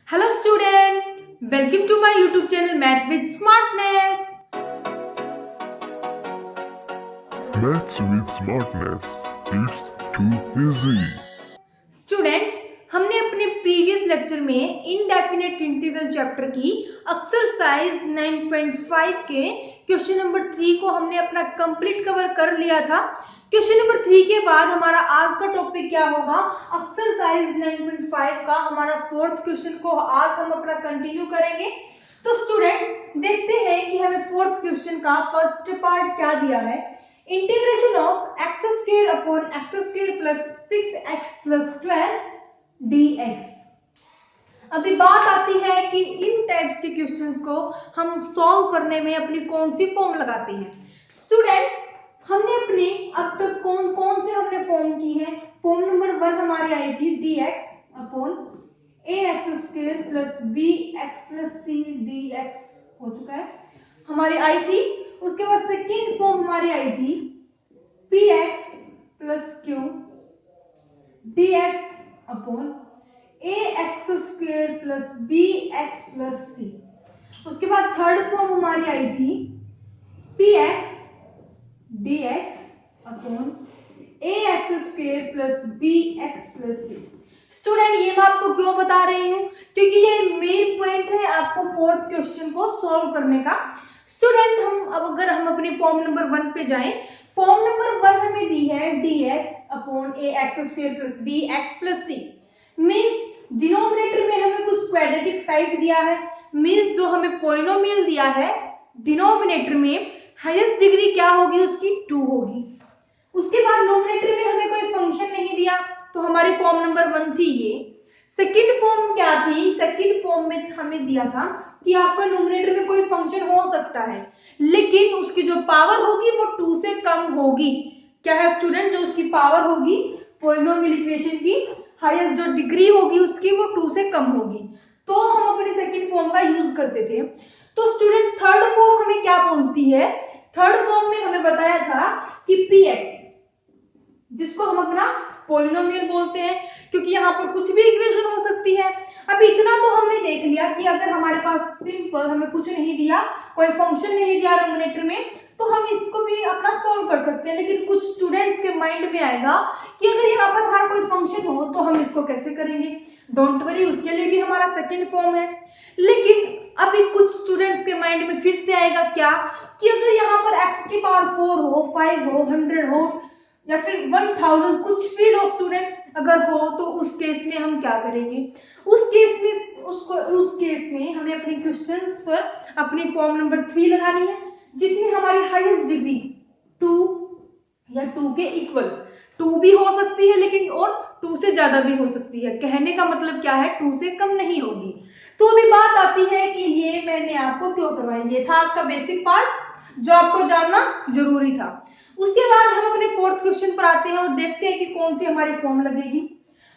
Hello student, welcome to my YouTube channel Math with Smartness. Maths with smartness. It's too easy. Student, हमने अपने previous lecture में indefinite integral chapter की exercise 9.5 के question number 3 को हमने अपना complete cover कर लिया था। क्वेश्चन नंबर 3 के बाद हमारा आज का टॉपिक क्या होगा? एक्सरसाइज 9.5 का हमारा फोर्थ क्वेश्चन को आज हम अपना कंटिन्यू करेंगे। तो स्टूडेंट देखते हैं कि हमें फोर्थ क्वेश्चन का फर्स्ट पार्ट क्या दिया है। Integration of x square upon x square plus 6x plus 12 dx। अभी बात आती है कि इन टाइप्स के क्वेश्चंस को हम सॉल्व करने में अपनी कौन सी फॉर्म लगाते हैं। स्टूडेंट, हमने अपने अब तक कौन कौन से हमने फॉर्म की है। फॉर्म नंबर 1 हमारी आई थी dx upon ax square plus bx plus c dx हो चुका है, हमारी आई थी। उसके बाद सेकेंड फॉर्म हमारी आई थी px plus q dx upon ax square plus bx plus c। उसके बाद थर्ड फॉर्म हमारी आई थी px dx upon ax square plus bx plus c। Student, ये मैं आपको क्यों बता रही हूँ? क्योंकि ये मेन पॉइंट है आपको फोर्थ क्वेश्चन को सॉल्व करने का। स्टूडेंट, अगर हम अपनी फॉर्म नंबर 1 पे जाएं, फॉर्म नंबर 1 हमें दी है dx upon ax square plus bx plus c। Means denominator में हमें कुछ क्वाड्रेटिक टाइप दिया है। मीन्स जो हमें पॉलिनोमियल दिया है डिनोमिनेटर में हाईएस्ट डिग्री क्या होगी उसकी 2 होगी। उसके बाद नोमिनेटर में हमें कोई फंक्शन नहीं दिया, तो हमारी फॉर्म नंबर 1 थी ये। सेकंड फॉर्म क्या थी? सेकंड फॉर्म में हमें दिया था कि आपका नोमिनेटर में कोई फंक्शन हो सकता है, लेकिन उसकी जो पावर होगी वो 2 से कम होगी। क्या है स्टूडेंट? जो उसकी पावर होगी पॉलिनोमियल इक्वेशन की हाईएस्ट जो डिग्री होगी उसकी वो 2 से कम होगी, तो हम अपने सेकंड फॉर्म का यूज करते थे। तो स्टूडेंट, थर्ड फॉर्म हमें क्या बोलती है? थर्ड फॉर्म में हमें बताया था कि px, जिसको हम अपना पॉलिनोमियल बोलते हैं, क्योंकि यहाँ पर कुछ भी इक्वेशन हो सकती है। अब इतना तो हमने देख लिया कि अगर हमारे पास सिंपल हमें कुछ नहीं दिया, कोई फंक्शन नहीं दिया डिनोमिनेटर में, तो हम इसको भी अपना सॉल्व कर सकते हैं। लेकिन कुछ स्टूडेंट्स के माइंड में आएगा कि अगर यहाँ पर हमारा कोई फंक्शन हो तो हम इसको कैसे करेंगे। डोंट वरी, उसके लिए भी हमारा सेकेंड फॉर्म है। लेकिन अभी कुछ स्टूडेंट्स के माइंड में फिर से आएगा क्या कि अगर यहाँ पर x की पावर 4 हो, 5 हो, 100 हो या फिर 1000, कुछ भी लो स्टूडेंट अगर हो, तो उस केस में हम क्या करेंगे? उस केस में हमें अपने क्वेश्चंस पर अपनी फॉर्म नंबर 3 लगानी है, जिसमें हमारी हाईएस्ट डिग्री 2 या 2 के इक्वल, 2 भी हो सकती है लेकिन और 2 से ज्यादा भी हो सकती है। कहने का मतलब क्या है? 2 से कम नहीं होगी। तो अभी बात आती है कि ये मैंने आपको क्यों करवाई। ये था आपका बेसिक पार्ट जो आपको जानना जरूरी था। उसके बाद हम अपने फोर्थ क्वेश्चन पर आते हैं और देखते हैं कि कौन सी हमारी फॉर्म लगेगी।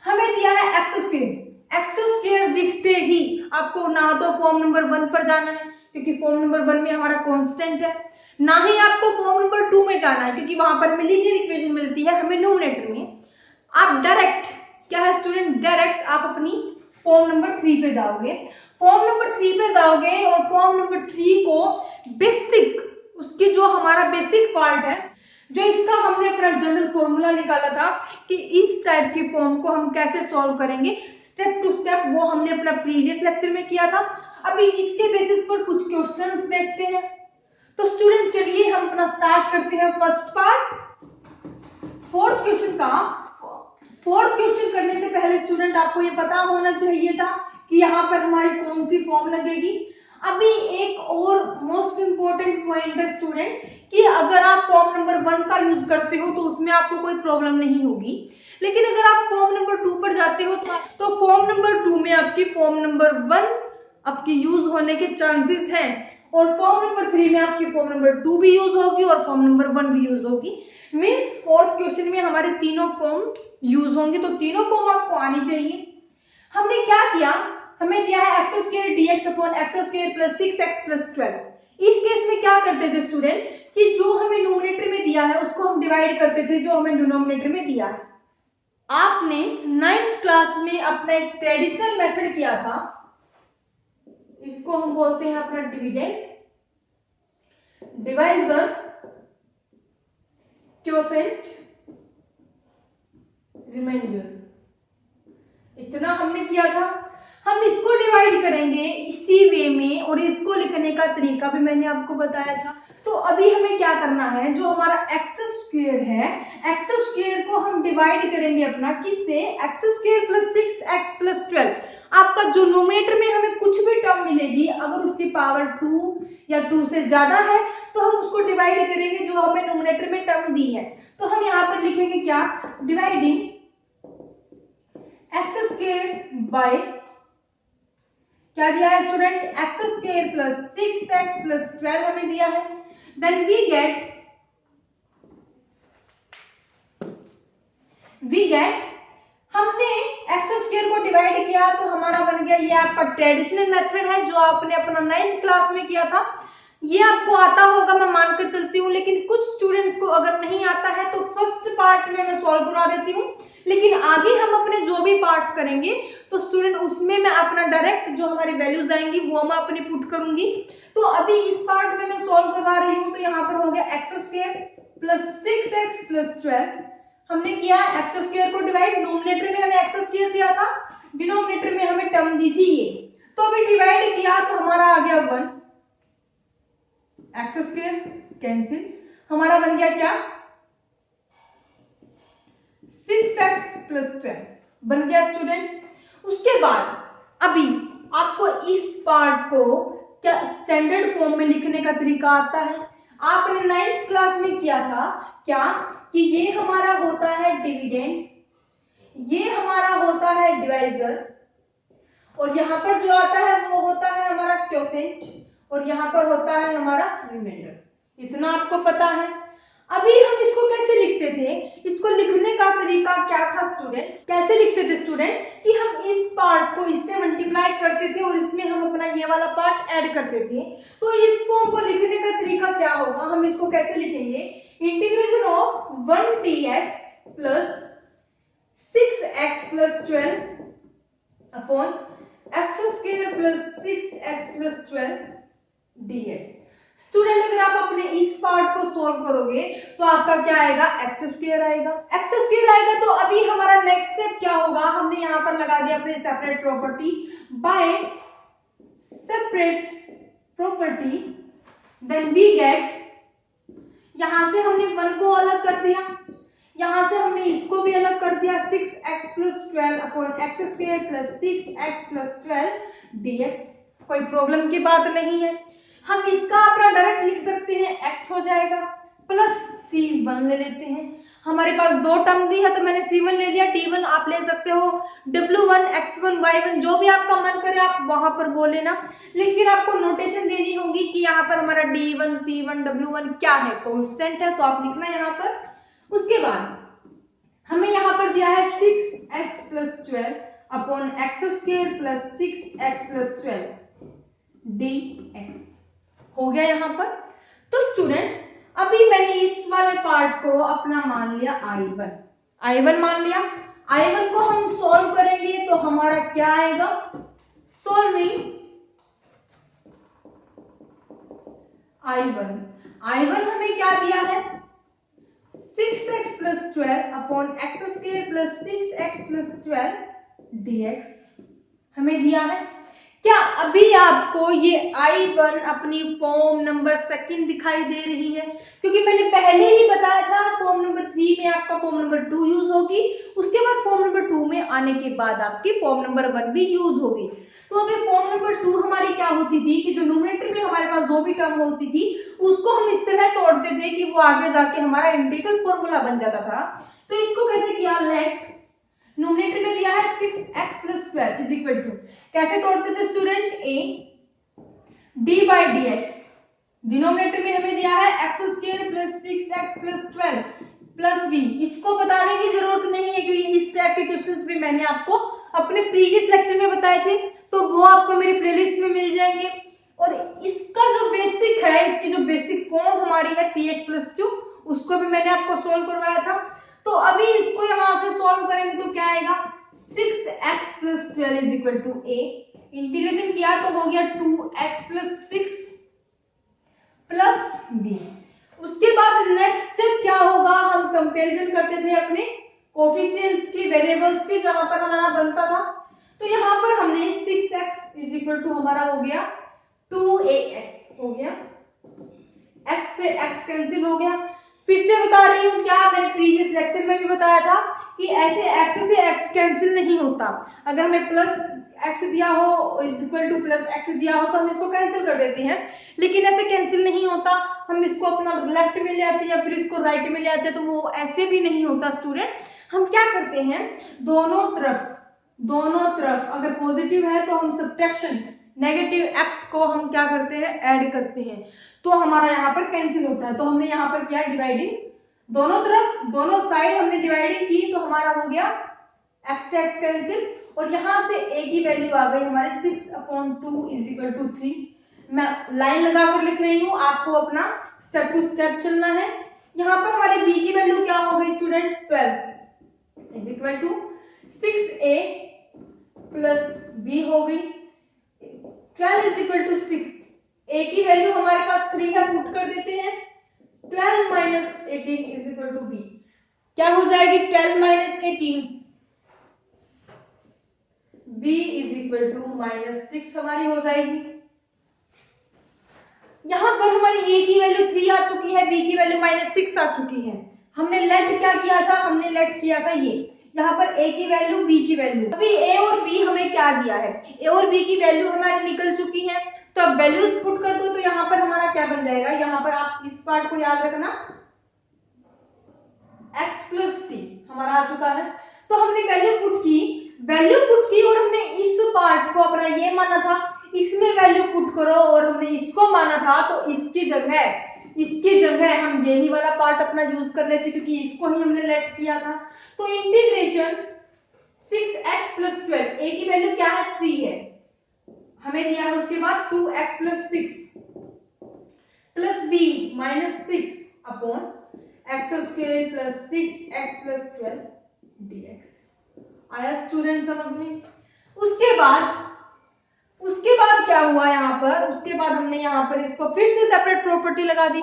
हमें दिया है एक्स स्क्वायर। एक्स स्क्वायर दिखते ही आपको ना तो फॉर्म नंबर 1 पर जाना है क्योंकि फॉर्म नंबर 1 में हमारा कांस्टेंट है, ना ही आपको फॉर्म नंबर 2 में जाना है क्योंकि वहां पर लीनियर इक्वेशन मिलती है हमें न्यूमरेटर में। आप डायरेक्ट क्या है स्टूडेंट, डायरेक्ट आप अपनी फॉर्म नंबर 3 पे जाओगे। फॉर्म नंबर 3 पे जाओगे और फॉर्म नंबर 3 को बेसिक, उसकी जो हमारा बेसिक पार्ट है, जो इसका हमने अपना जनरल फॉर्मूला निकाला था कि इस टाइप की फॉर्म को हम कैसे सॉल्व करेंगे स्टेप टू स्टेप, वो हमने अपना प्रीवियस लेक्चर में किया था। अभी इसके बेसिस पर कुछ क्वेश्चंस देखते हैं। तो स्टूडेंट चलिए हम अपना स्टार्ट करते हैं फर्स्ट पार्ट फोर्थ क्वेश्चन का। फोर्थ क्वेश्चन करने से पहले स्टूडेंट आपको ये पता होना चाहिए था कि यहाँ पर हमारी कौन सी फॉर्म लगेगी। अभी एक और मोस्ट इंपोर्टेंट पॉइंट है स्टूडेंट कि अगर आप फॉर्म नंबर 1 का यूज करते हो तो उसमें आपको कोई प्रॉब्लम नहीं होगी, लेकिन अगर आप फॉर्म नंबर 2 पर जाते हो तो फॉर्म नंबर 2 में आपकी फॉर्म नंबर 1 आपकी यूज होने के चांसेस हैं और फॉर्म नंबर 3 में आपकी फॉर्म नंबर 2 भी यूज होगी और फॉर्म नंबर 1 भी यूज होगी। मीन्स फोर्थ क्वेश्चन में हमारे तीनों फॉर्म यूज होंगे, तो तीनों फॉर्म आपको आनी चाहिए। हमने क्या किया? हमें दिया है x square dx upon x square plus 6x plus 12। इस केस में क्या करते थे स्टूडेंट कि जो हमें न्यूमरेटर में दिया है उसको हम डिवाइड करते थे जो हमें डिनोमिनेटर में दिया है। आपने 9th क्लास में अपना एक ट्रेडिशनल मेथड किया था इसको हम बोलते हैं अपना डिविडेंड, डिवाइजर, क्वोशेंट, रिमाइंडर। इतना हमने किया था। हम इसको डिवाइड करेंगे इसी वे में, और इसको लिखने का तरीका भी मैंने आपको बताया था। तो अभी हमें क्या करना है, जो हमारा एक्स स्क्वायर है, एक्स स्क्वायर को हम डिवाइड करेंगे अपना किससे, x square plus 6x plus 12। आपका जो नोमिनेटर में हमें कुछ भी टर्म मिलेगी, अगर उसकी पावर 2 या 2 से ज्यादा है तो हम उसको डिवाइड करेंगे जो हमें नोमिनेटर में टर्म दी है। तो हम यहाँ पर लिखेंगे क्या, डिवाइडिंग एक्स स्क्वायर बाय, क्या दिया है student, x square plus 6x plus 12 हमें दिया है। देन वी गेट हमने एक्स स्क्वायर को डिवाइड किया तो हमारा बन गया, ये आपका ट्रेडिशनल मेथड है जो आपने अपना 9th क्लास में किया था। ये आपको आता होगा मैं मानकर चलती हूँ, लेकिन कुछ स्टूडेंट्स को अगर नहीं आता है तो फर्स्ट पार्ट में मैं सॉल्व करा देती हूँ, लेकिन आगे हम अपने जो भी पार्ट्स करेंगे तो स्टूडेंट उसमें मैं अपना डायरेक्ट जो हमारी वैल्यूज आएंगी वो मैं अपनी पुट करूंगी। तो अभी इस पार्ट में मैं सॉल्व करवा रही हूँ। तो यहाँ पर हो गया x square plus 6x plus 12। हमने किया एक्स स्क्वायर को डिवाइड, नोमिनेटर में हमें एक्स स्क्वायर दिया था, डिनोमिनेटर में हमें टर्म दी थी ये। तो अभी डिवाइड किया तो हमारा आ गया 1, एक्स स्क्वायर कैंसिल, हमारा बन गया क्या, 6x प्लस 12 बन गया स्टूडेंट। उसके बाद अभी आपको इस पार्ट को क्या स्टैंडर्ड फॉर्म में लिखने का तरीका आता है। आपने 9th क्लास में किया था क्या, कि ये हमारा होता है डिविडेंड, ये हमारा होता है डिवाइजर, और यहाँ पर जो आता है वो होता है हमारा क्वोशेंट, और यहाँ पर होता है हमारा रिमाइंडर। इतना आपको पता है। अभी हम इसको कैसे लिखते थे, इसको लिखने का तरीका क्या था स्टूडेंट, कैसे लिखते थे स्टूडेंट, कि हम इस पार्ट को इससे मल्टीप्लाई करते थे और इसमें हम अपना ये वाला पार्ट ऐड करते थे। तो इस फॉर्म को लिखने का तरीका क्या होगा, हम इसको कैसे लिखेंगे, integration of 1dx plus 6x plus 12 upon x square plus 6x plus 12 dx। Student अगर आप अपने इस पार्ट को सॉल्व करोगे तो आपका क्या आएगा, एक्स स्क्वायर आएगा, एक्स स्क्वायर आएगा। तो अभी हमारा नेक्स्ट स्टेप क्या होगा, हमने यहाँ पर लगा दिया अपने separate property, by separate property, then we get, यहां से हमने 1 को अलग कर दिया, यहां से हमने इसको भी अलग कर दिया, 6x plus 12 upon x square plus 6x plus 12 dx। कोई प्रॉब्लम की बात नहीं है। हम इसका अपना डायरेक्ट लिख सकते हैं, x हो जाएगा प्लस c1 ले लेते हैं। हमारे पास 2 टर्म दी है तो मैंने c1 ले लिया, d1 आप ले सकते हो, w1 x1 y1 जो भी आपका मन करे आप वहां पर बोले ना, लेकिन आपको नोटेशन देनी होगी कि यहाँ पर हमारा d1 c1 w1 क्या है, कांस्टेंट है, तो आप लिखना यहाँ पर। उसके बाद हमें यहाँ पर दिया है 6x plus 12 upon x square plus 6x plus 12 dx हो गया यहाँ पर। तो स्टूडेंट अभी मैंने इस वाले पार्ट को अपना मान लिया I1 मान लिया। I1 को हम सॉल्व करेंगे तो हमारा क्या आएगा, सॉल्विंग I1 हमें क्या दिया है, 6x plus 12 upon x square plus 6x plus 12 dx हमें दिया है। क्या अभी आपको ये I1 अपनी फॉर्म नंबर 2 दिखाई दे रही है, क्योंकि मैंने पहले ही बताया था फॉर्म नंबर 3 में आपका फॉर्म नंबर 2 यूज होगी, उसके बाद फॉर्म नंबर 2 में आने के बाद आपकी फॉर्म नंबर 1 भी यूज होगी। तो अभी फॉर्म नंबर 2 हमारी क्या होती थी कि जो न्यूमरेटर में हमारे पास जो भी टर्म होती थी उसको हम इस तरह तोड़ते थे कि वो आगे जाके हमारा इंटीग्रल फॉर्मूला बन जाता था। तो इसको कैसे किया, लेट न्यूमरेटर में दिया है 6x plus 12 is equal to, कैसे तोड़ते थे student, a d by dx, denominator में हमें दिया है x square plus 6x plus 12 plus b। इसको बताने की जरूरत नहीं है क्योंकि इस टाइप के क्वेश्चंस भी मैंने आपको अपने प्रीवियस लेक्चर में बताए थे, तो वो आपको मेरी प्लेलिस्ट में मिल जाएंगे। और इसका जो बेसिक है, इसकी जो बेसिक फॉर्म हमारी है px प्लस q, उसको भी मैंने आपको सोल्व करवाया था। तो अभी इसको यहां से सॉल्व करेंगे तो क्या आएगा, 6x plus 12 is equal to a integration किया तो हो गया 2x प्लस 6 प्लस b। उसके बाद नेक्स्ट स्टेप क्या होगा, हम कंपैरिजन करते थे अपने कोफिशिएंट्स की, वेरिएबल्स की, जहां पर हमारा बनता था। तो यहाँ पर हमने 6x इज इक्वल टू हमारा हो गया 2ax हो गया, x से x कैंसिल हो गया। फिर से बता रही हूँ, क्या मैंने प्रीवियस लेक्चर में भी बताया था कि ऐसे x से x कैंसिल नहीं होता। अगर हमें प्लस x दिया हो is equal two plus x दिया हो तो हम इसको कैंसिल कर देते हैं, लेकिन ऐसे कैंसिल नहीं होता। हम इसको अपना लेफ्ट में ले आते हैं या फिर इसको राइट में ले आते हैं, तो वो ऐसे भी नहीं होता स्टूडेंट। हम क्या करते हैं, दोनों तरफ अगर पॉजिटिव है तो हम सब्ट्रैक्शन नेगेटिव x को हम क्या करते हैं, ऐड करते हैं, तो हमारा यहाँ पर कैंसिल होता है। तो हमने यहाँ पर क्या डिवाइडिंग, दोनों तरफ दोनों साइड हमने डिवाइडिंग की, तो हमारा हो गया x से x कैंसिल, और यहाँ से a की वैल्यू आ गई हमारे 6/2 इज इक्वल टू 3। मैं लाइन लगाकर लिख रही हूँ, आपको अपना स्टेप टू स्टेप चलना है। यहाँ पर हमारे b की वैल्यू क्या हो गई student, 12 is equal to 6a plus b हो गई, 12 इज इक्वल टू 6। a की वैल्यू हमारे पास 3 है, पुट कर देते हैं, 12 minus 18 is equal to b। क्या हो जाएगी 12 minus 18, b is equal to minus 6 हमारी हो जाएगी। यहां पर हमारी a की वैल्यू 3 आ चुकी है, b की वैल्यू माइनस 6 आ चुकी है। हमने लेट क्या किया था, हमने लेट किया था ये, यहाँ पर a की वैल्यू b की वैल्यू। अभी a और b हमें क्या दिया है, a और b की वैल्यू हमारी निकल चुकी है, तो अब वैल्यूज पुट कर दो, तो यहाँ पर हमारा क्या बन जाएगा, यहाँ पर आप इस पार्ट को याद रखना, x प्लस c हमारा आ चुका है। तो हमने वैल्यू पुट की और हमने इस पार्ट को अपना ये माना था, इसमें वैल्यू पुट करो, और हमने इसको माना था, तो इसकी जगह हम यही वाला पार्ट अपना यूज कर लेते, क्योंकि इसको ही हमने लेट किया था। तो इंटीग्रेशन 6x प्लस 12, a की वैल्यू क्या है, 3 है, हमें दिया है। उसके बाद 2x plus 6 plus b minus 6 upon x square plus 6x plus 12 dx। आया स्टूडेंट समझ में? उसके बाद क्या हुआ यहाँ पर, उसके बाद हमने यहाँ पर इसको फिर से सेपरेट प्रॉपर्टी लगा दी।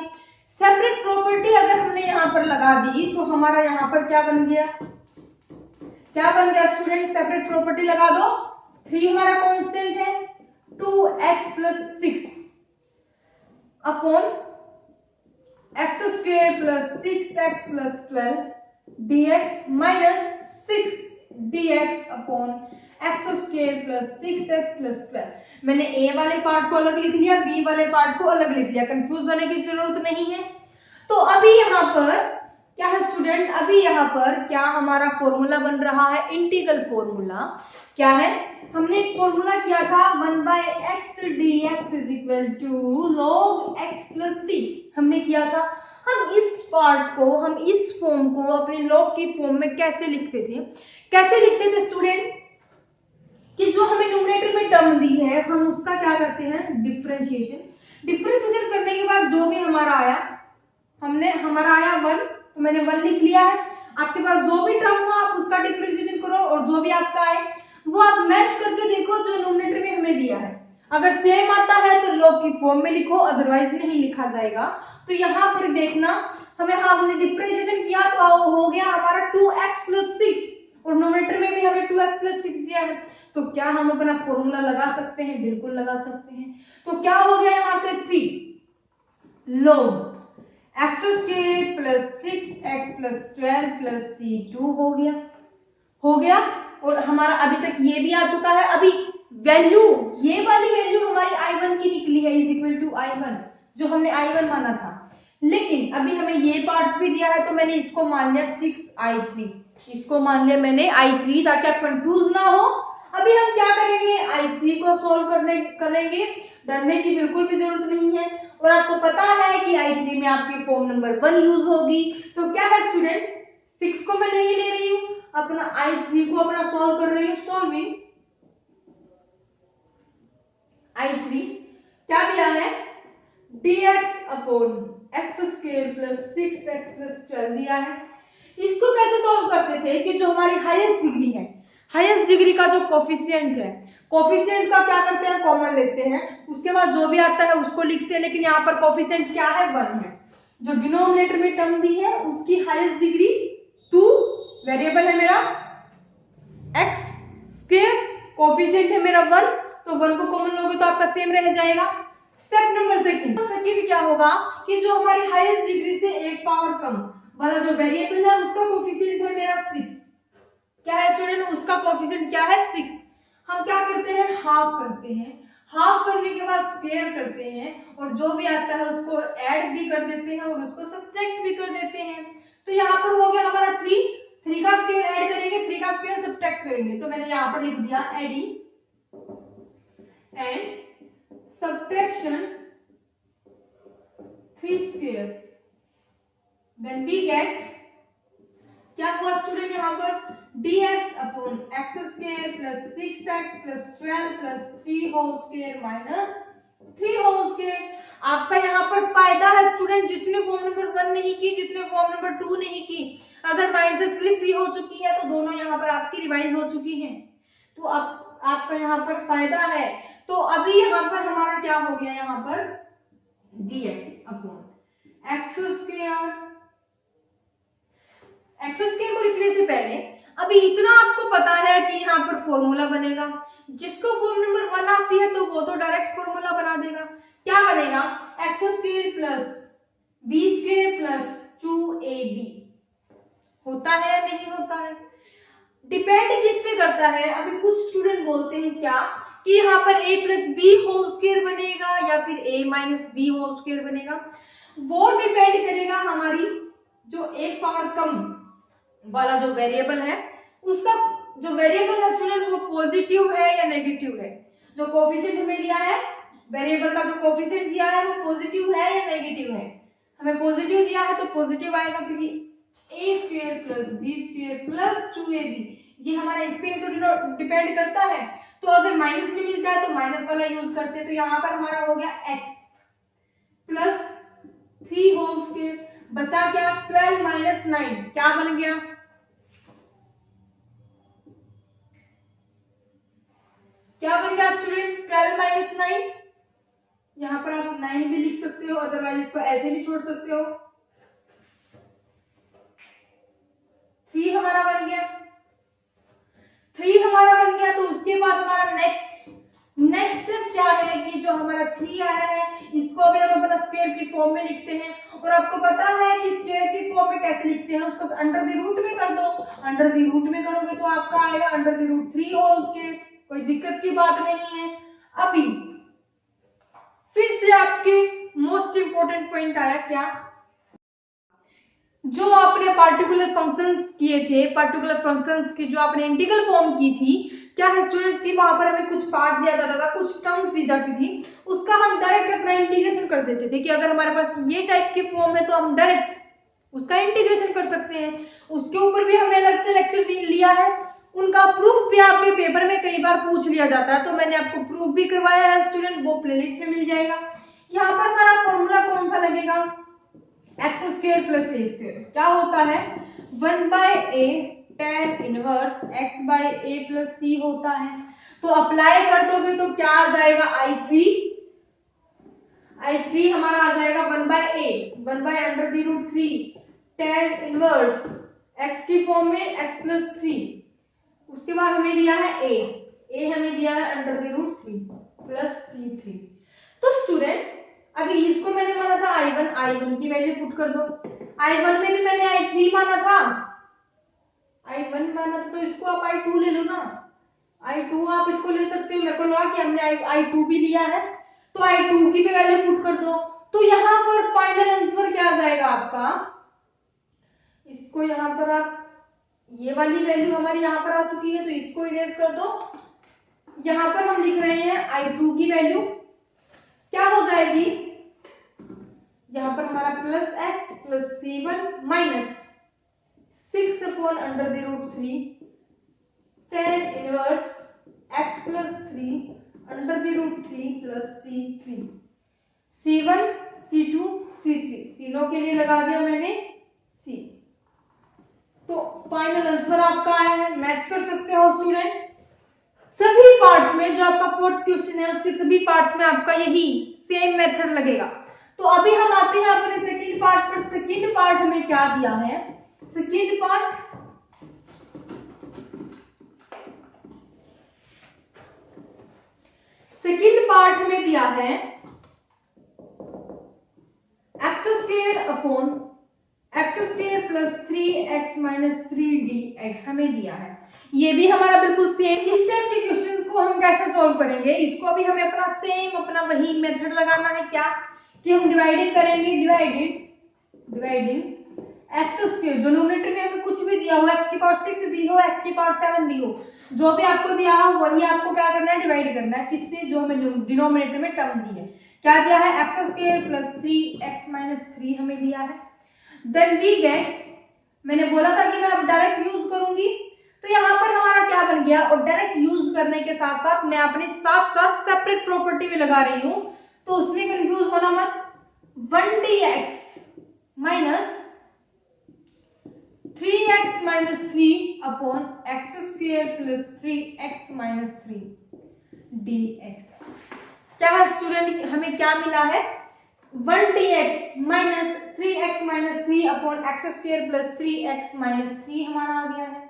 सेपरेट प्रॉपर्टी अगर हमने यहाँ पर लगा दी तो हमारा यहाँ पर क्या बन गया स्टूडेंट, सेपरेट प्रॉपर्टी लगा दो, 3 हमारा कांस्टेंट है, 2x plus 6 upon x square plus 6x plus 12 dx minus 6 dx upon x square plus 6x plus 12। मैंने a वाले पार्ट को अलग लिख लिया, b वाले पार्ट को अलग लिख लिया, कंफ्यूज होने की जरूरत नहीं है। तो अभी यहाँ पर क्या है स्टूडेंट, अभी यहाँ पर क्या हमारा फॉर्मूला बन रहा है, इंटीग्रल फॉर्मूला। क्या है, हमने एक फॉर्मूला किया था 1/x dx is equal to log x plus c, हमने किया था। हम इस पार्ट को, हम इस फॉर्म को अपने log की फॉर्म में कैसे लिखते थे स्टूडेंट, कि जो हमें न्यूमरेटर में टर्म दी है हम उसका क्या करते हैं, डिफरेंशिएशन करने के बाद जो भी हमारा आया, हमारा आया 1, तो मैंने 1 लिख लिया है। आपके पास जो भी टर्म हो आप उसका डिफरेंशिएशन करो, और जो भी आपका आए वो आप मैच करके देखो जो न्यूमरेटर में हमें दिया है। अगर सेम आता है तो log की फॉर्म में लिखो, अदरवाइज नहीं लिखा जाएगा। तो यहाँ पर देखना, हमने डिफरेंशिएशन किया तो हो गया हमारा 2x प्लस 6, और न्यूमरेटर में भी हमें 2x प्लस 6 दिया है, तो क्या हम अपना फॉर्मूला लगा सकते हैं, बिल्कुल लगा सकते हैं। तो क्या हो गया यहाँ से 3 log x square plus 6x plus 12 plus c2 हो गया। और हमारा अभी तक ये भी आ चुका है। अभी वैल्यू, ये वाली वैल्यू हमारी i1 की निकली है, इज इक्वल टू i1, जो हमने i1 माना था। लेकिन अभी हमें ये पार्ट्स भी दिया है, तो मैंने इसको मान लिया 6i3, इसको मान लिया मैंने i3, ताकि आप कंफ्यूज ना हो। अभी हम क्या करेंगे, i3 को सोल्व करेंगे, डरने की बिल्कुल भी जरूरत नहीं है। और आपको पता है कि i3 में आपकी फॉर्म नंबर 1 यूज होगी। तो क्या है स्टूडेंट, 6 को मैं नहीं ले रही हूं, अपना i3 को अपना सॉल्व कर रही हूँ। सॉल्विंग i3 क्या दिया है, dx upon x square plus 6x plus 12 दिया है। इसको कैसे सॉल्व करते थे कि जो हमारी हाईएस्ट डिग्री है, हाईएस्ट डिग्री का जो कोफिशिएंट है, कोफिशिएंट का क्या करते हैं, कॉमन लेते हैं, उसके बाद जो भी आता है उसको लिखते हैं, लेकिन यहाँ पर कोफिशिएंट क्या है, 1 है। जो डिनोमिनेटर में टर्म दी है उसकी हाईएस्ट डिग्री 2, वेरिएबल है मेरा एक्स स्क्वायर, कोफिशिएंट है मेरा 1, तो 1 को कॉमन लोगे तो आपका सेम रह जाएगा। स्टेप नंबर सेकंड क्या होगा कि जो हमारी हाईएस्ट डिग्री से एक पावर कम वाला जो वेरिएबल है उसका कोफिशिएंट है मेरा 6। क्या है स्टूडेंट, उसका कोफिशिएंट क्या है, 6। हम क्या करते हैं, हाफ करते हैं, हाफ करने के बाद स्क्वायर करते हैं और जो भी आता है उसको ऐड भी कर देते हैं और उसको सब्ट्रैक्ट भी कर देते हैं। तो यहाँ पर हो गया हमारा 3 का स्क्वायर ऐड करेंगे, 3 का स्क्वायर सब्ट्रैक्ट करेंगे, तो मैंने यहाँ पर लिख दिया adding and subtraction 3 square, then we get, क्या हुआ स्टूडेंट यहाँ पर, dx upon x square plus 6x plus 12 plus 3 whole square minus 3 whole square. आपका यहाँ पर फायदा है स्टूडेंट, जिसने फॉर्म नंबर 1 नहीं की, जिसने फॉर्म नंबर 2 नहीं की, अगर माइंड से स्लिप भी हो चुकी है तो दोनों यहाँ पर आपकी रिवाइज हो चुकी है, तो अब आपका यहाँ पर फायदा है। तो अभी यहाँ पर हमारा क्या हो गया, यहाँ पर dx upon x square, x square को लिखने से पहले अभी इतना आपको पता है कि यहाँ पर फॉर्मूला बनेगा, जिसको फॉर्म नंबर 1 आती है तो वो तो डायरेक्ट फॉर्मूला बना देगा। क्या बनेगा, x square plus b square plus 2ab, होता है या नहीं होता है, डिपेंड किस पे करता है। अभी कुछ स्टूडेंट बोलते हैं क्या कि यहाँ पर a plus b whole square बनेगा या फिर a minus b whole square बनेगा, वो डिपेंड करेगा हमारी जो एक पावर कम वाला जो वेरिएबल है, उसका जो वेरिएबल है स्टूडेंट वो पॉजिटिव है या नेगेटिव है। जो कोफिशिएंट हमें दिया है, वेरिएबल का जो कोफिशिएंट दिया है वो पॉजिटिव है या नेगेटिव है, हमें पॉजिटिव दिया है तो पॉजिटिव आएगा, क्योंकि a square plus b square plus 2ab ये हमारा इस पे तो डिपेंड करता है। तो अगर माइनस में मिलता है तो माइनस वाला यूज करते हैं, तो यहाँ पर हमारा हो गया x प्लस 3 होल स्क्वायर, बचा क्या 12 माइनस 9, क्या बन गया, क्या बन गया स्टूडेंट 12 माइनस 9, यहाँ पर आप 9 भी लिख सकते हो, अदरवाइज इसको ऐसे भी छोड़ सकते हो। 3 हमारा बन गया, 3 हमारा बन गया, तो उसके बाद हमारा नेक्स्ट स्टेप क्या है कि जो हमारा 3 आया है इसको अभी हम अपना स्क्वायर की फॉर्म में लिखते हैं, और आपको पता है कि स्क्वायर की फॉर्म में कैसे लिखते हैं, उसको अंडर द रूट में कर दो, अंडर द रूट में करोगे तो आपका आएगा under the root 3 whole square, कोई दिक्कत की बात नहीं है। अभी फिर से आपके मोस्ट इंपोर्टेंट पॉइंट आया, क्या, जो आपने पार्टिकुलर फंक्शंस किए थे, पार्टिकुलर फंक्शंस की जो आपने इंटीग्रल फॉर्म की थी, क्या है स्टूडेंट की वहां पर हमें कुछ पार्ट दिया जाता था, कुछ टर्म्स दी जाती थी, उसका हम डायरेक्ट अपना इंटीग्रेशन कर देते थे कि अगर हमारे पास ये टाइप की फॉर्म है तो हम डायरेक्ट उसका इंटीग्रेशन कर सकते हैं। उसके ऊपर भी हमने अलग से लेक्चर लिया है, उनका प्रूफ भी आपके पेपर में कई बार पूछ लिया जाता है, तो मैंने आपको प्रूफ भी करवाया है स्टूडेंट, वो प्लेलिस्ट में मिल जाएगा। यहाँ पर हमारा फॉर्मूला कौन सा लगेगा, एक्स स्क्वायर प्लस ए स्क्वायर, क्या होता है 1 by A tan inverse x bye A plus सी होता है। तो अप्लाई कर दोगे तो क्या आ जाएगा I3 हमारा आ जाएगा 1 by a, 1 by under the root 3 tan inverse x की फॉर्म में x प्लस 3, उसके बाद हमें दिया है a हमें दिया है under the root 3 plus c3। तो स्टूडेंट अभी इसको मैंने माना था I1 की वैल्यू पुट कर दो, I1 में भी मैंने I3 माना था, I1 माना था तो इसको आप I2 ले लो ना, I2 आप इसको ले सकते हो, मेरे को लगा कि हमने I2 भी लिया है, तो I2 की भी वैल्यू पुट कर दो। तो यहाँ पर फाइनल आंसर क्या आ जाएगा आपका, इसको यहाँ पर आप, ये वाली वैल्यू हमारी यहाँ पर आ चुकी है तो इसको इरेज कर दो, यहाँ पर हम लिख रहे हैं I2 की वैल्यू क्या हो जाएगी, यहाँ पर हमारा plus x plus c1 minus 6 upon under the root 3 tan inverse x plus 3 under the root 3 plus c3, c1 c2 c3 तीनों के लिए लगा दिया मैंने c। तो फाइनल आंसर आपका आया है, मैच कर सकते हो स्टूडेंट, सभी पार्ट में जो आपका फोर्थ क्वेश्चन है उसके सभी पार्ट में आपका यही सेम मेथड लगेगा। तो अभी हम आते हैं अपने सेकंड पार्ट पर। सेकंड पार्ट में क्या दिया है? सेकंड पार्ट में दिया है x square upon x square plus 3x minus 3dx हमें दिया है। ये भी हमारा बिल्कुल सेम। इस टाइप के क्वेश्चन को हम कैसे सॉल्व करेंगे? इसको अभी हमें अपना सेम अपना वही मेथड लगाना है। क्या कि हम डिवाइडिंग करेंगे, डिवाइडिंग एक्स स्क्वायर, डिनोमिनेटर में हमें कुछ भी दिया हो, x की पावर 6 दी हो, x की पावर 7 दी हो, जो भी आपको दिया हो वही आपको क्या करना है? डिवाइड करना है। किससे? जो हमें डिनोमिनेटर में टर्म दी है। क्या दिया है? X square plus 3x minus 3 हमें दिया है। देन वी गेट, मैंने बोला था कि मैं अब डायरेक्ट यूज करूंगी, तो यहाँ पर हमारा क्या बन गया? और डायरेक्ट यूज करने के साथ साथ मैं अपने साथ साथ सेपरेट प्रॉपर्टी भी लगा रही हूं, तो उसमें कंफ्यूज होना मत। 1dx minus 3x minus 3 upon x square plus 3x minus 3 dx। क्या है स्टूडेंट? हमें क्या मिला है? 1dx minus 3x minus 3 upon x square plus 3x minus 3 हमारा आ गया है।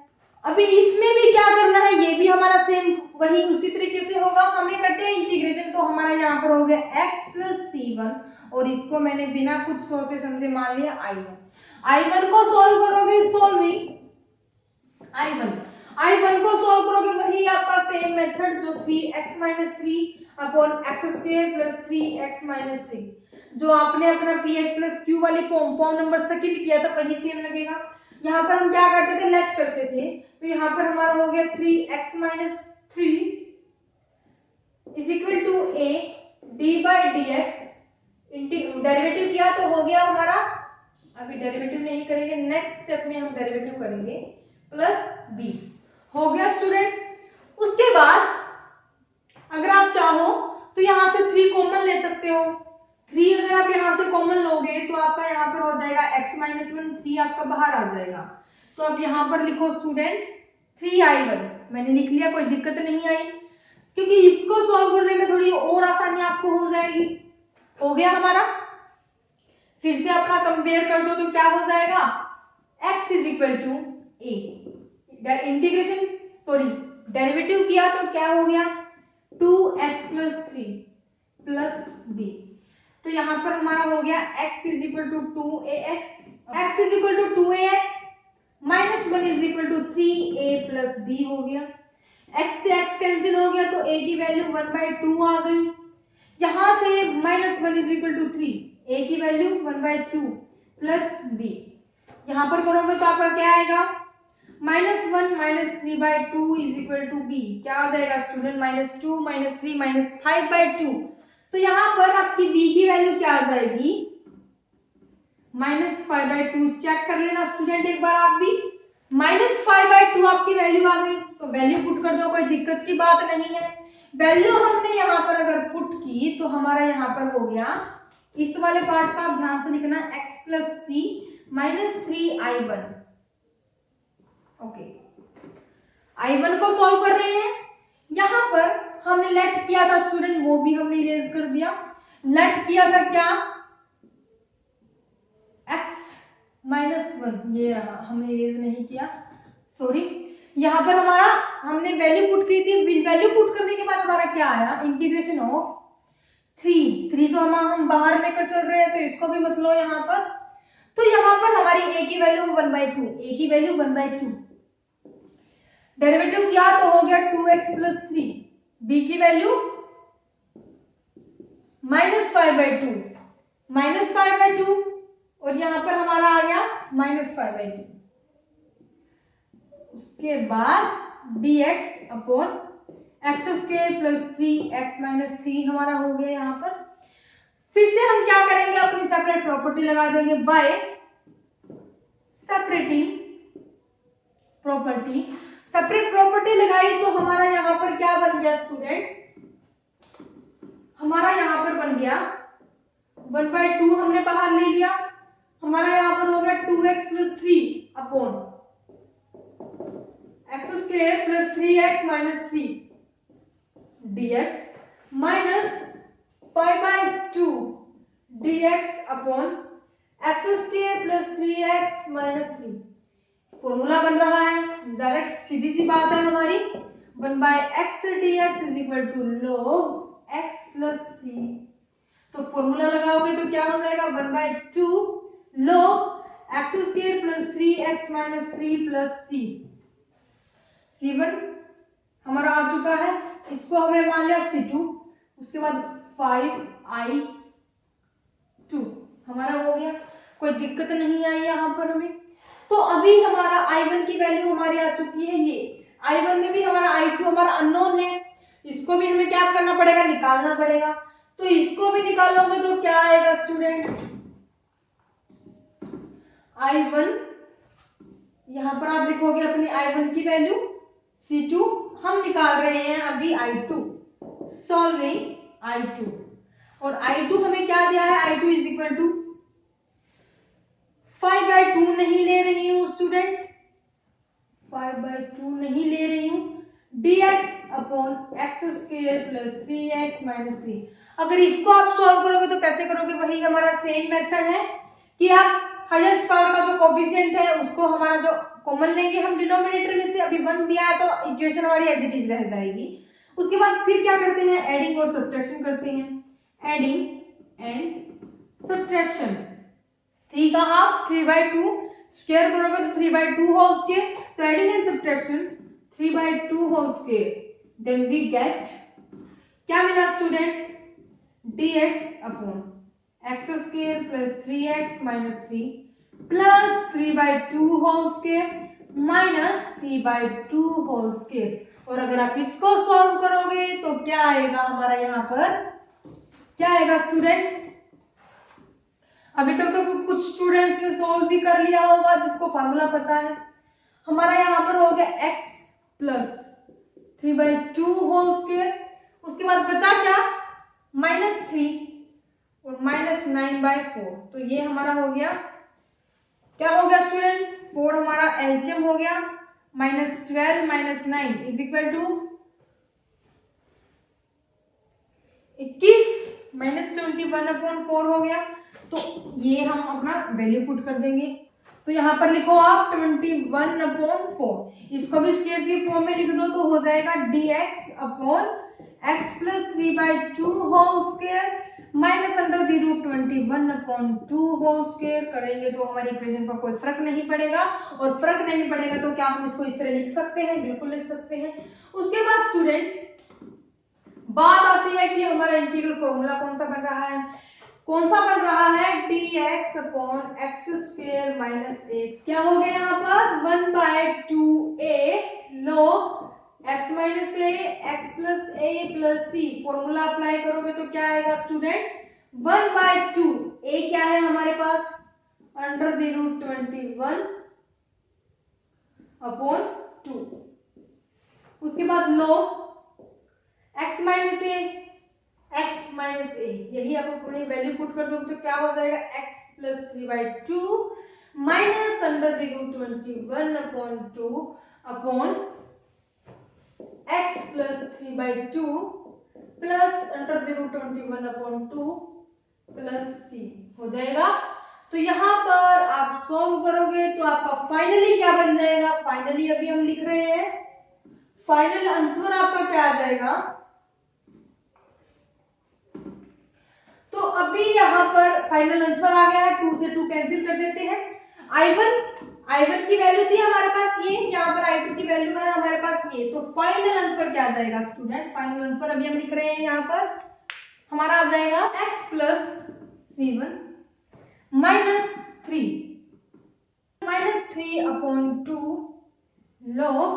अभी इसमें भी क्या करना है? ये भी हमारा सेम वही उसी तरीके से होगा। हमें करते हैं इंटीग्रेशन, तो हमारा यहाँ पर हो गया x प्लस c1 और इसको मैंने बिना कुछ सोचे समझे मान लिया i1 को सॉल्व करोगे, सॉल्विंग i1 को सॉल्व करोगे वही आपका सेम मेथड जो 3x minus 3 upon x square plus 3x minus 3, जो आपने अपना px प्लस q वाली फॉर्म नंबर सेकंड किया था वही सेम लगेगा। यहाँ पर हम क्या करते थे? लेफ्ट करते थे, तो यहाँ पर हमारा हो गया 3x minus 3 is equal to a d by dx। Derivative किया तो हो गया हमारा, अभी डेरिवेटिव नहीं करेंगे, नेक्स्ट स्टेप में हम डेरिवेटिव करेंगे, प्लस b हो गया स्टूडेंट। उसके बाद अगर आप चाहो तो यहाँ से 3 कॉमन ले सकते हो। 3 अगर आप यहाँ से कॉमन लोगे तो आपका यहाँ पर हो जाएगा x माइनस 1, 3 आपका बाहर आ जाएगा। तो आप यहाँ पर लिखो स्टूडेंट 3i1, मैंने लिख लिया, कोई दिक्कत नहीं आई, क्योंकि इसको सॉल्व करने में थोड़ी और आसानी आपको हो जाएगी। हो गया हमारा। फिर से अपना कंपेयर कर दो तो क्या हो जाएगा? x is equal to a, integration sorry derivative किया तो क्या हो गया? 2x plus 3 plus b। तो यहाँ पर हमारा हो गया x is equal to 2ax, x is equal to 2ax minus 1 is equal to 3a plus b हो गया। x से x कैंसिल हो गया तो a की वैल्यू 1/2 आ गई। यहाँ से minus 1 is equal to 3, a की वैल्यू 1/2 प्लस b। यहाँ पर करोगे तो आपका क्या आएगा? -1 minus 3/2 is equal to b। क्या आ जाएगा स्टूडेंट? -2 minus 3 minus 5/2। तो यहाँ पर आपकी b की वैल्यू क्या आ जाएगी? -5/2। चेक कर लेना स्टूडेंट एक बार आप भी, -5/2 आपकी वैल्यू आ गई, तो वैल्यू पुट कर दो, कोई दिक्कत की बात नहीं है। वैल्यू हमने यहाँ पर अगर पुट की तो हमारा यहाँ पर हो गया, इस वाले पार्ट का आप ध्यान से लिखना, x प्लस सी माइनस 3i1। ओके, i1 को सॉल्व कर रहे हैं। यहाँ पर हमने लेट किया था स्टूडेंट, वो भी हमने इरेज कर दिया। लेट किया था क्या? x माइनस 1, ये रहा, हमने इरेज नहीं किया, सॉरी। यहाँ पर हमारा हमने वैल्यू पुट की थी, वैल्यू पुट करने के बाद हमारा क्या आया? इंटीग्रेशन ऑफ 3 तो हम बाहर लेकर चल रहे हैं, तो इसको भी मत लो यहाँ पर। तो यहाँ पर हमारी a की वैल्यू 1/2, a की वैल्यू 1/2, डेरिवेटिव किया तो हो गया 2x प्लस 3, b की वैल्यू -5/2, -5/2 और यहाँ पर हमारा आ गया -5/2। उसके बाद dx upon x square plus 3x minus 3 हमारा हो गया। यहाँ पर फिर से हम क्या करेंगे? अपनी सेपरेट प्रॉपर्टी लगा देंगे bye separating property. Separate property लगाई तो हमारा यहाँ पर क्या बन गया स्टूडेंट? हमारा यहाँ पर बन गया 1/2, हमने बाहर ले लिया, हमारा यहाँ पर हो गया 2x plus 3 upon x square plus 3x minus 3 dx minus 5/2 dx upon x square plus 3x minus 3। Formula बन रहा है, डायरेक्ट सीधी सी बात है हमारी, 1/x dx is equal to log x plus c। तो फॉर्मूला लगाओगे तो क्या हो जाएगा, 1/2 log x square plus 3x minus 3 plus c। c1 हमारा आ चुका है, इसको हमें मान लिया c2, उसके बाद 5i2 हमारा हो गया, कोई दिक्कत नहीं आई यहाँ पर हमें। तो अभी हमारा i1 की वैल्यू हमारी आ चुकी है, ये i1 में भी हमारा i2 हमारा अननोन है, इसको भी हमें क्या करना पड़ेगा, निकालना पड़ेगा। तो इसको भी निकालोगे तो क्या आएगा स्टूडेंट, i1 यहां पर आप लिखोगे अपनी i1 की वैल्यू, c2 हम निकाल रहे हैं अभी i2, सॉल्विंग i2, और i2 हमें क्या दिया है, i2 इज इक्वल टू 5/2 नहीं ले रही हूं स्टूडेंट, 5/2 नहीं ले रही हूं, dx upon x square plus 3x minus 3। अगर इसको आप सॉल्व करोगे तो कैसे करोगे, वही हमारा सेम मेथड है कि आप हाईएस्ट पावर का जो कोफिशिएंट है उसको हमारा जो कॉमन लेंगे हम डिनोमिनेटर में से, अभी 1 दिया है तो इक्वेशन हमारी एज इट इज रह जाएगी। उसके बाद फिर क्या करते हैं, एडिंग और सब्ट्रैक्शन करते हैं, एडिंग एंड सब्ट्रैक्शन। 3 का हाफ 3/2 स्क्वायर करोगे तो 3/2 होल स्क्वायर, तो adding and subtraction 3/2 whole square, then we get क्या मिला student, dx upon x square plus 3x minus 3 plus 3/2 whole square minus 3/2 whole square. और अगर आप इसको सॉल्व करोगे तो क्या आएगा हमारा यहाँ पर, क्या आएगा स्टूडेंट, अभी तक तो कुछ स्टूडेंट्स ने सॉल्व भी कर लिया होगा जिसको फॉर्मूला पता है। हमारा यहाँ पर हो गया x प्लस 3/2 होल स्क्वायर, उसके बाद बचा क्या, -3 और -9/4। तो ये हमारा हो गया, क्या हो गया स्टूडेंट, 4 हमारा एलसीएम हो गया, -12 - 9 इज इक्वल टू 21 -21/4 हो गया। तो ये हम अपना वैल्यू पुट कर देंगे, तो यहाँ पर लिखो आप 21/4, इसको भी स्क्वायर की फॉर्म में लिख दो तो हो जाएगा dx upon x plus 3/2 whole square minus under the root 21/2 whole square. करेंगे तो हमारी इक्वेशन पर कोई फर्क नहीं पड़ेगा, और फर्क नहीं पड़ेगा तो क्या हम इसको इस तरह लिख सकते हैं, बिल्कुल लिख सकते हैं। उसके बाद स्टूडेंट बात आती है कि हमारा इंटीग्रल फॉर्मूला कौन सा बन रहा है, कौन सा बन रहा है, dx upon x square minus a। क्या हो गया यहाँ पर 1/2a log x minus a x plus a plus c। Formula apply करोगे तो क्या आएगा स्टूडेंट, 1/2 a क्या है हमारे पास, अंडर द रूट 21 अपॉन 2, उसके बाद log x minus a x minus a, यही आप अपनी वैल्यू पुट कर दोगे तो क्या हो जाएगा, x plus 3/2 minus under the root 21/2 upon x plus 3/2 plus under the root 21/2 plus c हो जाएगा। तो यहाँ पर आप सॉल्व करोगे तो आपका फाइनली क्या बन जाएगा, फाइनली अभी हम लिख रहे हैं, फाइनल आंसर आपका क्या आ जाएगा। तो अभी यहाँ पर फाइनल आंसर आ गया है, 2 से 2 कैंसिल कर देते हैं। i1 की वैल्यू थी हमारे पास ये, यहाँ पर i2 की वैल्यू है हमारे पास ये, तो फाइनल आंसर क्या आ जाएगा स्टूडेंट, फाइनल आंसर अभी हम लिख रहे हैं यहाँ पर हमारा आ जाएगा x plus c1 minus 3 upon 2 log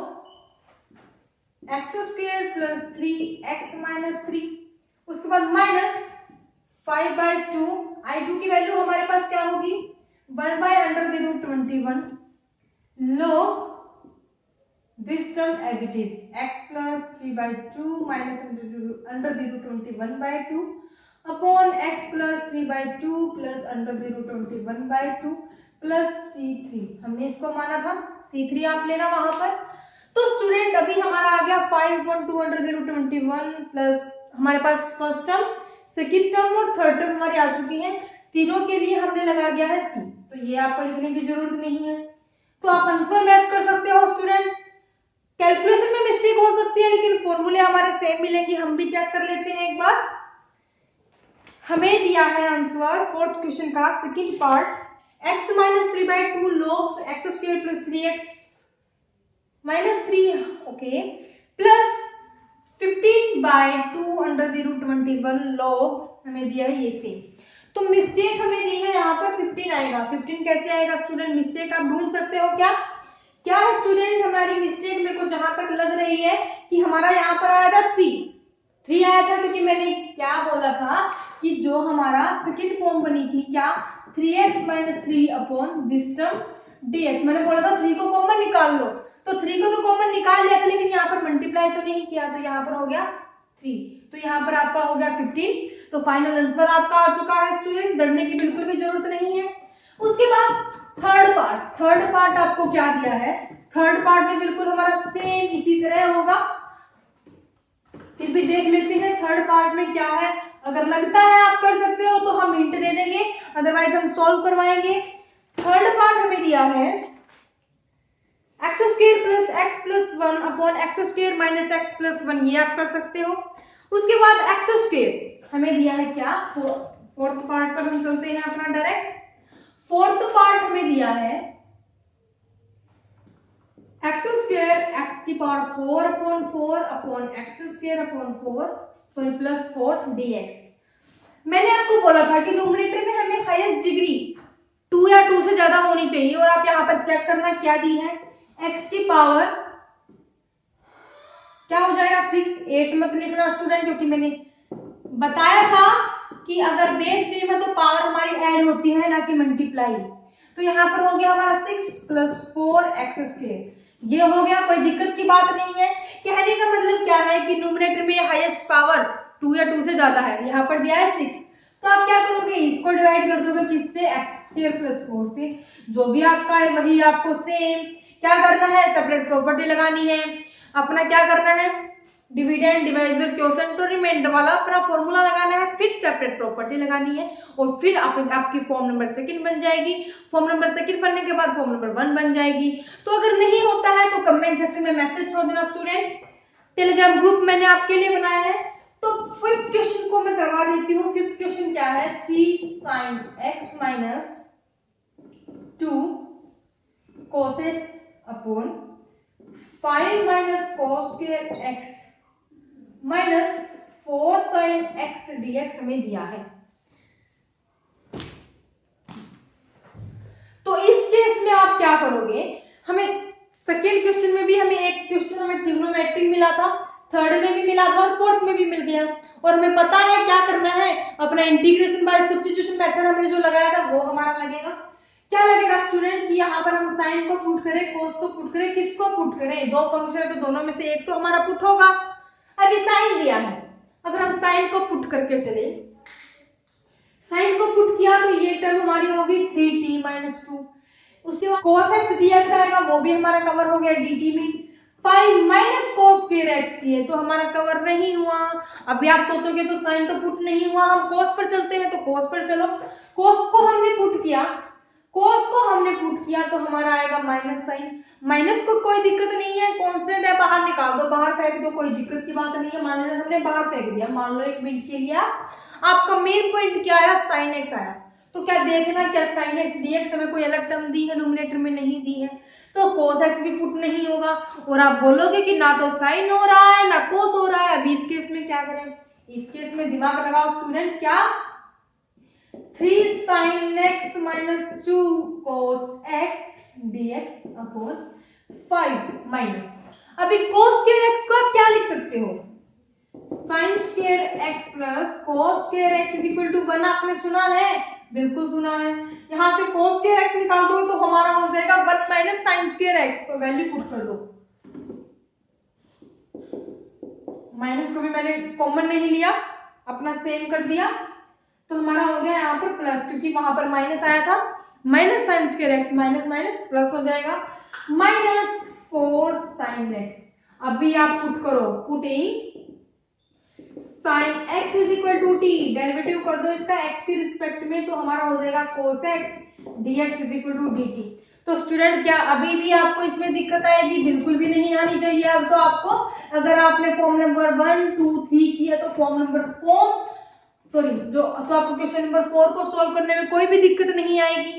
x square plus 3x minus 3, उसके बाद माइनस 5/2, i2 की वैल्यू हमारे पास क्या होगी, 1/√21 log this term as it is x plus 3/2 minus under the root 21/2 upon x plus 3/2 plus under the root 21/2 plus c3। हमने इसको माना था c3, आप लेना वहां पर। तो स्टूडेंट अभी हमारा आ गया 5/221 प्लस हमारे पास फर्स्ट टर्म, सेकंड टर्म और थर्ड टर्म हमारी आ चुकी है। तीनों के लिए हमने लगा दिया है सी, तो ये आपको लिखने की जरूरत नहीं है। तो आप आंसर मैच कर सकते हो स्टूडेंट। कैलकुलेशन में मिस्टेक हो सकती है लेकिन फॉर्मूले हमारे सेम मिलेंगे। हम भी चेक कर लेते हैं एक बार। हमें दिया है आंसर फोर्थ क्वेश्चन का second part, x - 3/2 log x square plus 3x - 3 okay plus 15/2 under the root 21 log हमें दिया है ये सेम। तो मिस्टेक हमें दी है यहाँ पर 15 आएगा। 15 कैसे आएगा स्टूडेंट? मिस्टेक आप ढूंढ सकते हो क्या? क्या है स्टूडेंट हमारी मिस्टेक? मेरे को जहां तक लग रही है कि हमारा यहाँ पर आया था 3 आया था, क्योंकि मैंने क्या बोला था कि जो हमारा सेकंड फॉर्म बनी थी क्या 3x - 3 upon this term dx। मैंने बोला था 3 को कॉमन निकाल लो, तो 3 को तो कॉमन निकाल लिया था लेकिन यहाँ पर मल्टीप्लाई तो नहीं किया, तो यहाँ पर हो गया 3, तो यहाँ पर आपका हो गया 15। तो फाइनल आंसर आपका आ चुका है स्टूडेंट, डरने की बिल्कुल भी जरूरत नहीं है। उसके बाद थर्ड पार्ट आपको क्या दिया है? थर्ड पार्ट में बिल्कुल हमारा सेम इसी तरह होगा। फिर भी देख लेते हैं थर्ड पार्ट में क्या है। अगर लगता है आप कर सकते हो तो हम हिंट दे देंगे, अदरवाइज हम सॉल्व करवाएंगे। थर्ड पार्ट हमें दिया है x² + x + 1 upon x² - x + 1, ये आप कर सकते हो। उसके बाद x² हमें दिया है क्या? फोर्थ पार्ट पर हम चलते हैं अपना डायरेक्ट। फोर्थ पार्ट हमें दिया है x² x⁴ upon 4 upon x² upon 4 sorry plus 4 dx। मैंने आपको बोला था कि न्यूमरेटर में हमें हाईएस्ट डिग्री 2 या 2 से ज्यादा होनी चाहिए, और आप यहाँ पर चेक करना क्या दी है, x की पावर क्या हो जाएगा 6। 8 मत लिखना स्टूडेंट, क्योंकि मैंने बताया था कि अगर बेस सेम है तो पावर हमारी ऐड होती है ना कि मल्टीप्लाई। तो यहाँ पर हो गया हमारा 6 + 4x², ये हो गया, कोई दिक्कत की बात नहीं है। कहने का मतलब क्या है कि न्यूमरेटर में हाईएस्ट पावर 2 या 2 से ज्यादा है, यहाँ पर दिया है 6, तो आप क्या करोगे, इसको डिवाइड कर दोगे किससे? x² + 4 से। जो भी आपका है वही आपको सेम क्या करना है, सेपरेट प्रॉपर्टी लगानी है। अपना क्या करना है, डिविडेंड डिवाइजर क्वोशिएंट और रिमाइंडर वाला अपना फॉर्मूला लगाना है, फिर सेपरेट प्रॉपर्टी लगानी है, और फिर आपकी फॉर्म नंबर सेकंड बन जाएगी। फॉर्म नंबर सेकंड बनने के बाद फॉर्म नंबर 1 बन जाएगी। तो अगर नहीं होता है तो कमेंट सेक्शन में मैसेज छोड़ देना स्टूडेंट। टेलीग्राम ग्रुप मैंने आपके लिए बनाया है। तो फिफ्थ क्वेश्चन को मैं करवा देती हूँ। फिफ्थ क्वेश्चन क्या है, 3 sin x - 2 cos x upon 5 - cos² x - 4 sin x dx हमें दिया है। तो इस केस में आप क्या करोगे, हमें सेकेंड क्वेश्चन में भी हमें एक क्वेश्चन हमें ट्रिग्नोमेट्री मिला था, थर्ड में भी मिला था और फोर्थ में भी मिल गया, और हमें पता है क्या करना है, अपना इंटीग्रेशन बाय सब्स्टिट्यूशन मेथड हमने जो लगाया था वो हमारा लगेगा। क्या लगेगा स्टूडेंट कि यहाँ पर हम साइन को पुट करें, कोस को पुट करें, किसको पुट करें? दो फंक्शन है तो दोनों में से एक तो हमारा पुट होगा। अभी साइन दिया है, अगर हम साइन को पुट करके चले, साइन को पुट किया तो ये टर्म हमारी होगी 3t - 2। उसके बाद cos x dx आएगा, वो भी हमारा कवर हो गया dt में। 5 - cos² x थी तो हमारा कवर नहीं हुआ। अभी आप सोचोगे तो साइन तो पुट नहीं हुआ, हम cos पर चलते हैं, तो cos पर चलो। cos को हमने पुट किया तो हमारा आएगा माइनस साइन। माइनस को कोई दिक्कत नहीं है, कांस्टेंट है, बाहर निकाल दो, बाहर फेंक दो, कोई दिक्कत की बात नहीं है। मान लो हमने बाहर फेंक दिया, मान लो एक मिनट के लिए आपका मेन पॉइंट क्या आया, साइन एक्स आया, तो क्या देखना क्या साइन एक्स dx हमें कोई अलग टर्म दी है, न्यूमरेटर में नहीं दी है, तो cos x भी पुट नहीं होगा। और आप बोलोगे कि ना तो साइन हो रहा है ना cos हो रहा है। अभी इस केस में क्या करें, इस केस में दिमाग लगाओ स्टूडेंट, क्या 3 sin x - 2 cos x dx upon 5 minus, अभी cos² x को आप क्या लिख सकते हो, sin² x plus cos² x equal to 1। आपने सुना है, बिल्कुल सुना है। यहां से cos² x निकाल दोगे तो हमारा हो जाएगा 1 माइनस sin² x, तो वैल्यू पुट कर दो। माइनस को भी मैंने कॉमन नहीं लिया, अपना सेम कर दिया, तो हमारा हो गया यहाँ पर प्लस, क्योंकि वहां पर माइनस आया था। Minus sin² x minus minus plus हो जाएगा, 4 sin x। अभी आप पुट करो, putting sin x is equal to t, derivative कर दो इसका x की रिस्पेक्ट में, तो हमारा हो जाएगा cos x dx is equal to dt। तो स्टूडेंट क्या अभी भी आपको इसमें दिक्कत आएगी? बिल्कुल भी नहीं आनी चाहिए। अब तो आपको, अगर आपने फॉर्म नंबर 1 2 3 किया तो फॉर्म नंबर 4 सॉरी जो तो आपको क्वेश्चन नंबर 4 को सॉल्व करने में कोई भी दिक्कत नहीं आएगी।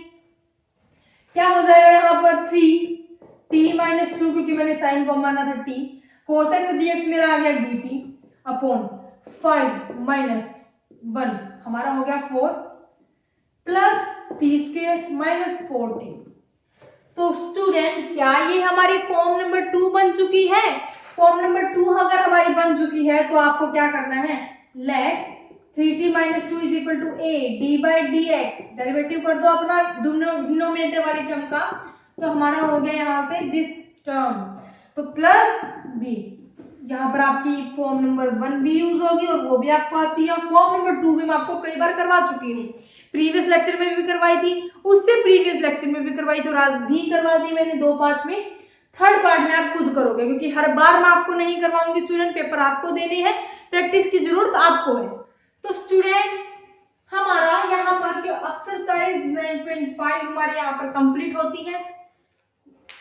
क्या हो जाएगा यहाँ पर 3 t माइनस 2, क्योंकि मैंने साइन को माना था t, cos x dx मेरा आ गया dt अपॉन 5 माइनस 1 हमारा हो गया 4 plus t square minus 4t। तो स्टूडेंट क्या ये हमारी फॉर्म नंबर 2 बन चुकी है? फॉर्म नंबर 2 अगर हमारी बन चुकी है तो आपको क्या करना है, let 3t minus 2 is equal to a d by d x, derivative कर दो अपना डिनोमिनेटर वाली टर्म का, तो हमारा हो गया यहाँ से दिस टर्म, तो प्लस b। यहाँ पर आपकी फॉर्म नंबर 1 भी यूज होगी और वो भी आपको आती है। फॉर्म नंबर 2 भी मैं आपको कई बार करवा चुकी हूँ, प्रीवियस लेक्चर में भी करवाई थी, उससे प्रीवियस लेक्चर में भी करवाई थी और आज भी करवा दी मैंने 2 पार्ट्स में। थर्ड पार्ट में आप खुद करोगे, क्योंकि हर बार मैं आपको नहीं करवाऊंगी स्टूडेंट, पेपर आपको देने हैं, प्रैक्टिस की जरूरत आपको है। तो स्टूडेंट हमारा यहाँ पर जो एक्सरसाइज 9.5 हमारे यहाँ पर कंप्लीट होती है।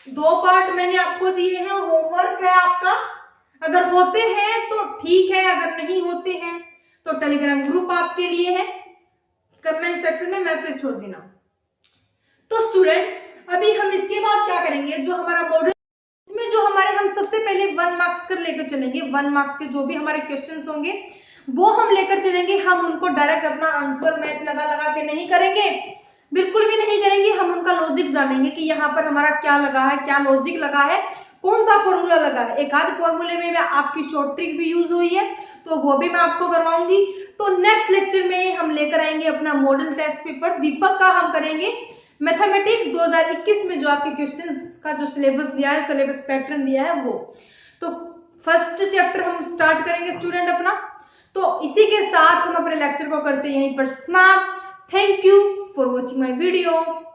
2 पार्ट मैंने आपको दिए हैं, होमवर्क है आपका, अगर होते हैं तो ठीक है, अगर नहीं होते हैं तो टेलीग्राम ग्रुप आपके लिए है, कमेंट सेक्शन में मैसेज छोड़ देना। तो स्टूडेंट अभी हम इसके बाद क्या करेंगे, जो हमारा मॉडल इसमें जो हमारे हम सबसे पहले 1 मार्क्स कर लेकर चलेंगे। 1 मार्क्स के जो भी हमारे क्वेश्चंस होंगे वो हम लेकर चलेंगे। हम उनको डायरेक्ट अपना आंसर मैच लगा लगा के नहीं करेंगे, बिल्कुल भी नहीं करेंगे। हम उनका लॉजिक जानेंगे कि यहाँ पर हमारा क्या लगा है, क्या लॉजिक लगा है, कौन सा फॉर्मूला लगा है। एक आध फॉर्मूले में आपकी शॉर्ट ट्रिक भी यूज हुई है तो वो भी मैं आपको करवाऊंगी। तो नेक्स्ट लेक्चर में हम लेकर आएंगे अपना मॉडल टेस्ट पेपर दीपक का, हम करेंगे मैथमेटिक्स 2021 में जो आपके क्वेश्चंस का जो सिलेबस दिया है, सिलेबस पैटर्न दिया है वो। तो फर्स्ट चैप्टर हम स्टार्ट करेंगे स्टूडेंट अपना। तो इसी के साथ हम अपने लेक्चर को करते हैं यहीं पर समाप्त। Thank you for watching my video.